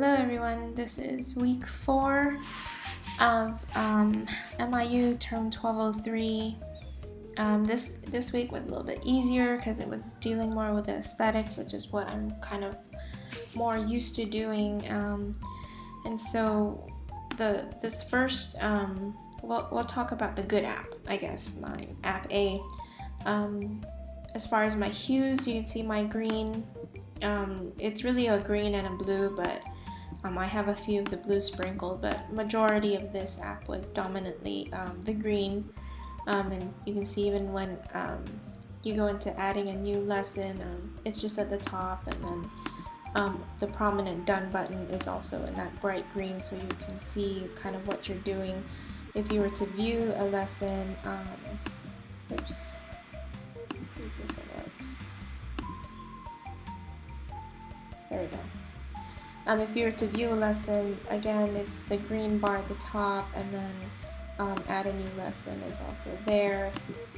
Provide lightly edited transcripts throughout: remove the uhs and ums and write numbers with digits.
Hello everyone, this is week 4 of MiU term 1203. This week was a little bit easier because it was dealing more with aesthetics, which is what I'm kind of more used to doing. And so this first, we'll talk about the good app, I guess, my app A. As far as my hues, you can see my green. It's really a green and a blue, but I have a few of the blue sprinkled, but majority of this app was dominantly the green. And you can see even when you go into adding a new lesson, it's just at the top, and then the prominent done button is also in that bright green, so you can see kind of what you're doing. If you were to view a lesson, oops, let's see if this one works. There we go. If you were to view a lesson, again, it's the green bar at the top, and then add a new lesson is also there.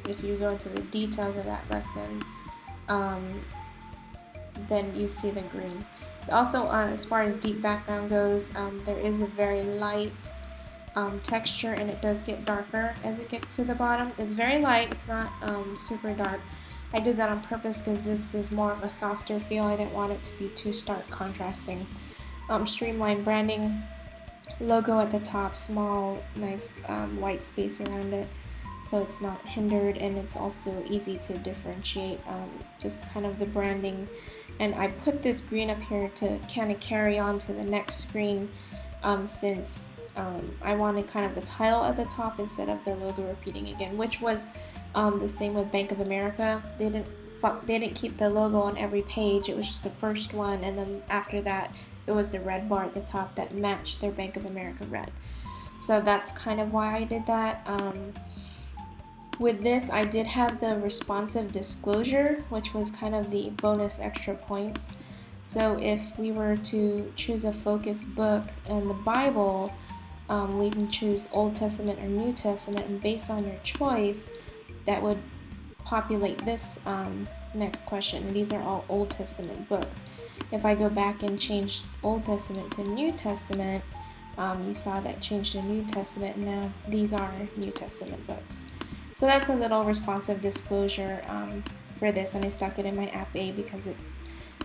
If you go into the details of that lesson, then you see the green. Also, as far as deep background goes, there is a very light texture, and it does get darker as it gets to the bottom. It's very light, it's not super dark. I did that on purpose because this is more of a softer feel. I didn't want it to be too stark contrasting. Streamlined branding, logo at the top, small, nice white space around it, so it's not hindered, and it's also easy to differentiate just kind of the branding. And I put this green up here to kind of carry on to the next screen, since I wanted kind of the title at the top instead of the logo repeating again, which was the same with Bank of America. They didn't keep the logo on every page. It was just the first one, and then after that it was the red bar at the top that matched their Bank of America red. So that's kind of why I did that. With this, I did have the responsive disclosure, which was kind of the bonus extra points. So if we were to choose a focus book in the Bible, we can choose Old Testament or New Testament, and based on your choice, that would populate this next question. And these are all Old Testament books. If I go back and change Old Testament to New Testament, you saw that changed to New Testament, and now these are New Testament books. So that's a little responsive disclosure for this, and I stuck it in my app A because it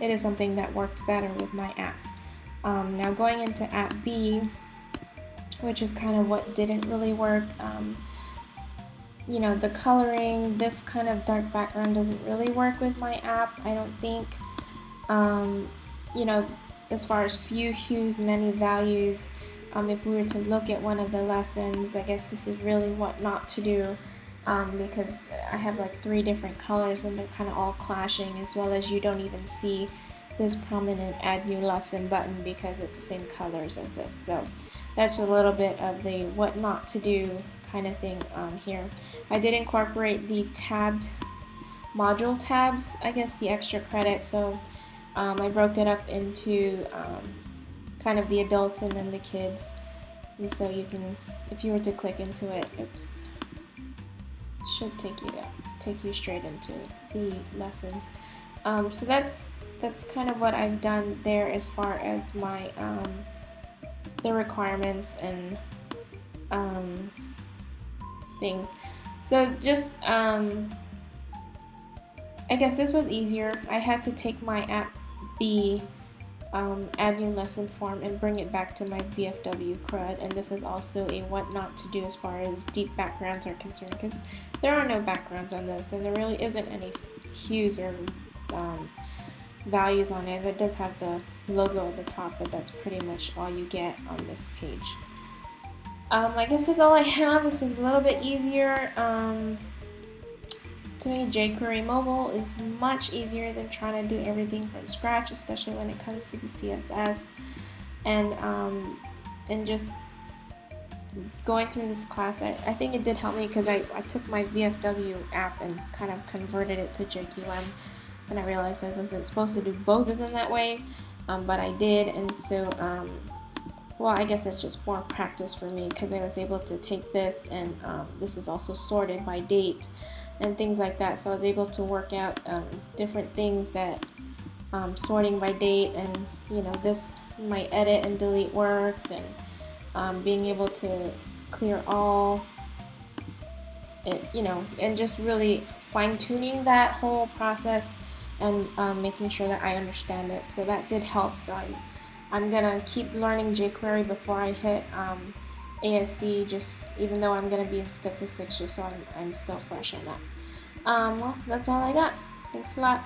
is something that worked better with my app. Now going into app B, which is kind of what didn't really work. You know, the coloring, this kind of dark background doesn't really work with my app, I don't think. You know, as far as few hues, many values, if we were to look at one of the lessons, I guess this is really what not to do, because I have like 3 different colors and they're kind of all clashing, as well as you don't even see this prominent add new lesson button because it's the same colors as this. So that's a little bit of the what not to do kind of thing here. I did incorporate the tabbed module tabs, I guess the extra credit, so I broke it up into kind of the adults and then the kids, and so you can, if you were to click into it, oops, it should take you straight into the lessons. So that's kind of what I've done there as far as my the requirements and things. So just I guess this was easier. I had to take my app B, add new lesson form, and bring it back to my VFW CRUD, and this is also a what not to do as far as deep backgrounds are concerned, because there are no backgrounds on this, and there really isn't any hues or values on it. It does have the logo at the top, but that's pretty much all you get on this page. I guess that's all I have. This is a little bit easier. To me, jQuery Mobile is much easier than trying to do everything from scratch, especially when it comes to the CSS. And just going through this class, I think it did help me because I took my VFW app and kind of converted it to JQM, and I realized I wasn't supposed to do both of them that way, but I did, and so well, I guess it's just more practice for me because I was able to take this, and this is also sorted by date and things like that, so I was able to work out different things that sorting by date, and you know, this my edit and delete works, and being able to clear all, and just really fine-tuning that whole process, and making sure that I understand it. So that did help. So I'm gonna keep learning jQuery before I hit ASD, just even though I'm gonna be in statistics, just so I'm still fresh on that. Well, that's all I got. Thanks a lot.